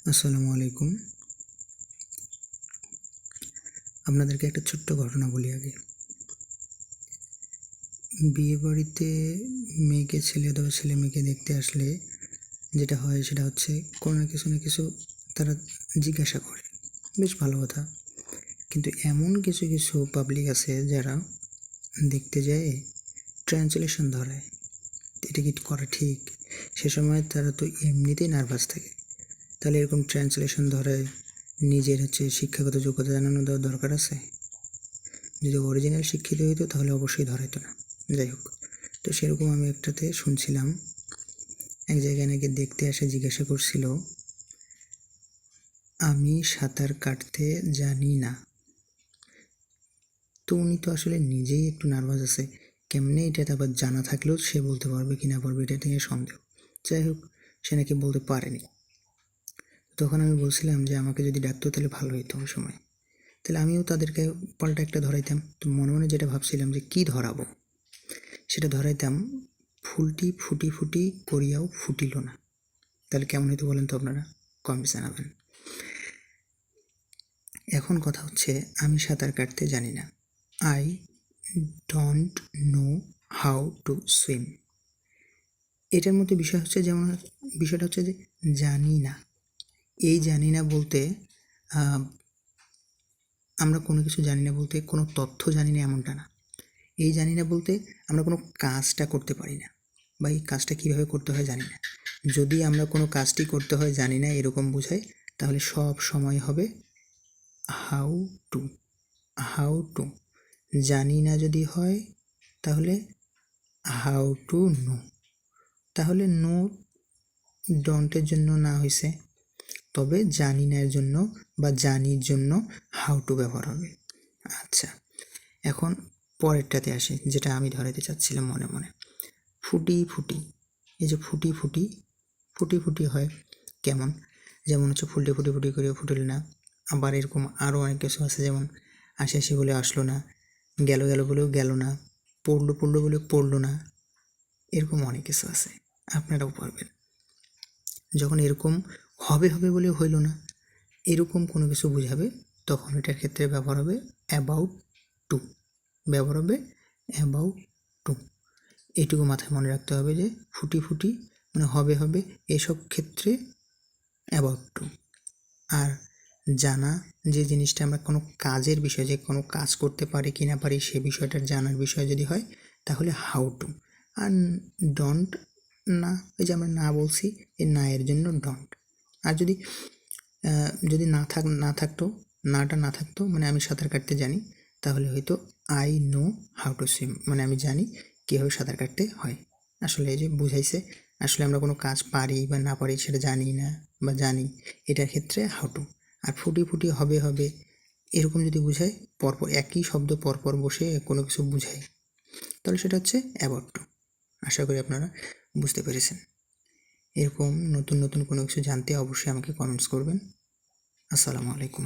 আসসালামু আলাইকুম। আপনাদেরকে একটা ছোট্ট ঘটনা বলি আগে। বিয়ে বাড়িতে মেয়েকে ছেলে অথবা ছেলে মেয়েকে দেখতে আসলে যেটা হয় সেটা হচ্ছে কোনো না কিছু তারা জিজ্ঞাসা করে, বেশ ভালো কথা। কিন্তু এমন কিছু কিছু পাবলিক আছে যারা দেখতে যায় ট্রান্সলেশন ধরায়, এটা কি করা ঠিক? সে সময় তারা তো এমনিতেই নার্ভাস থাকে, তাহলে এরকম ট্রান্সলেশন ধরায় নিজের শিক্ষাগত যোগ্যতা জানানো দেওয়ার দরকার আছে? যদি অরিজিনাল শিক্ষিত হইতো তাহলে অবশ্যই ধরাইতো না। যাই হোক, তো সেরকম আমি একটাতে শুনছিলাম, এক জায়গায় নাকি দেখতে এসে জিজ্ঞাসা করছিল, আমি সাঁতার কাটতে জানি না। তো উনি তো আসলে নিজেই একটু নার্ভাস আছে, কেমনে এটা আবার জানা থাকলেও সে বলতে পারবে কি না পারবে এটা নিয়ে সন্দেহ। যাই হোক, সে নাকি বলতে পারেনি। তখন আমি বলছিলাম যে আমাকে যদি ডাকতো তাহলে ভালো হইতো ওই সময়, তাহলে আমিও তাদেরকে পাল্টা একটা ধরাইতাম। তো মনে মনে যেটা ভাবছিলাম যে কি ধরাবো, সেটা ধরাইতাম, ফুলটি ফুটি ফুটি করিয়াও ফুটিল না। তাহলে কেমন হইতো বলেন তো আপনারা? কমেন্টে জানাবেন। এখন কথা হচ্ছে, আমি সাঁতার কাটতে জানি না। I don't know how to swim. এটার মধ্যে বিষয়টা হচ্ছে যে জানি না। এই জানি না বলতে আমরা কোনো কিছু জানি না বলতে কোনো তথ্য জানি না এমনটা না। এই জানি না বলতে আমরা কোনো কাজটা করতে পারি না, বা এই কাজটা কীভাবে করতে হয় জানি না। যদি আমরা কোনো কাজটি করতে হয় জানি না এরকম বোঝায়, তাহলে সব সময় হবে হাউ টু। হাউ টু জানি না যদি হয় তাহলে হাউ টু নো। তাহলে নো ডন্টের জন্য না হয়েছে, তবে জানি না এর জন্য বা জানির জন্য হাউ টু ব্যবহার হবে। আচ্ছা, এখন পরেরটাতে আসি, যেটা আমি ধরাতে চাচ্ছিলাম মনে মনে। ফুটি ফুটি, এই যে ফুটি ফুটি ফুটি ফুটি হয় কেমন? যেমন ফুলটি ফুটি ফুটি করে ফুটিল না। আবার এরকম আরও অনেক কিছু আছে, যেমন আসি আসি বলে আসলো না, গেল গেল বলেও গেল না, পড়লো পড়লো বলে পড়লো না। এরকম অনেক কিছু আছে, আপনারাও পারবেন। যখন এরকম হবে হবে বলে হইল না, এরকম কোনো কিছু বোঝাবে, তখন এটার ক্ষেত্রে ব্যবহার হবে অ্যাবাউট টু। ব্যবহার হবে অ্যাবাউট টু। এইটুকু মাথায় মনে রাখতে হবে যে ফুটি ফুটি মানে হবে হবে, এসব ক্ষেত্রে অ্যাবাউট টু। আর জানা যে জিনিসটা আমরা কোনো কাজের বিষয়, যে কোনো কাজ করতে পারি কি না পারি সে বিষয়টার জানার বিষয় যদি হয় তাহলে হাউ টু। আর ডন্ট না, ওই যে আমরা না বলছি, এই না এর জন্য ডন্ট। আর যদি না থাকতো, নাটা না থাকতো, মানে আমি সাঁতার কাটতে জানি, তাহলে হয়তো I know how to swim, মানে আমি জানি কীভাবে সাঁতার কাটতে হয়। আসলে এই যে বুঝাইছে, আসলে আমরা কোনো কাজ পারি বা না পারি সেটা জানি না বা জানি, এটার ক্ষেত্রে হাউ টু। আর ফুটি ফুটি হবে হবে এরকম যদি বুঝায়, পরপর একই শব্দ পরপর বসে কোনো কিছু বুঝায়, তাহলে সেটা হচ্ছে অ্যাবাউট টু। আশা করি আপনারা বুঝতে পেরেছেন। এরকম নতুন নতুন কোনো কিছু জানতে অবশ্যই আমাকে কমেন্টস করবেন। আসসালামু আলাইকুম।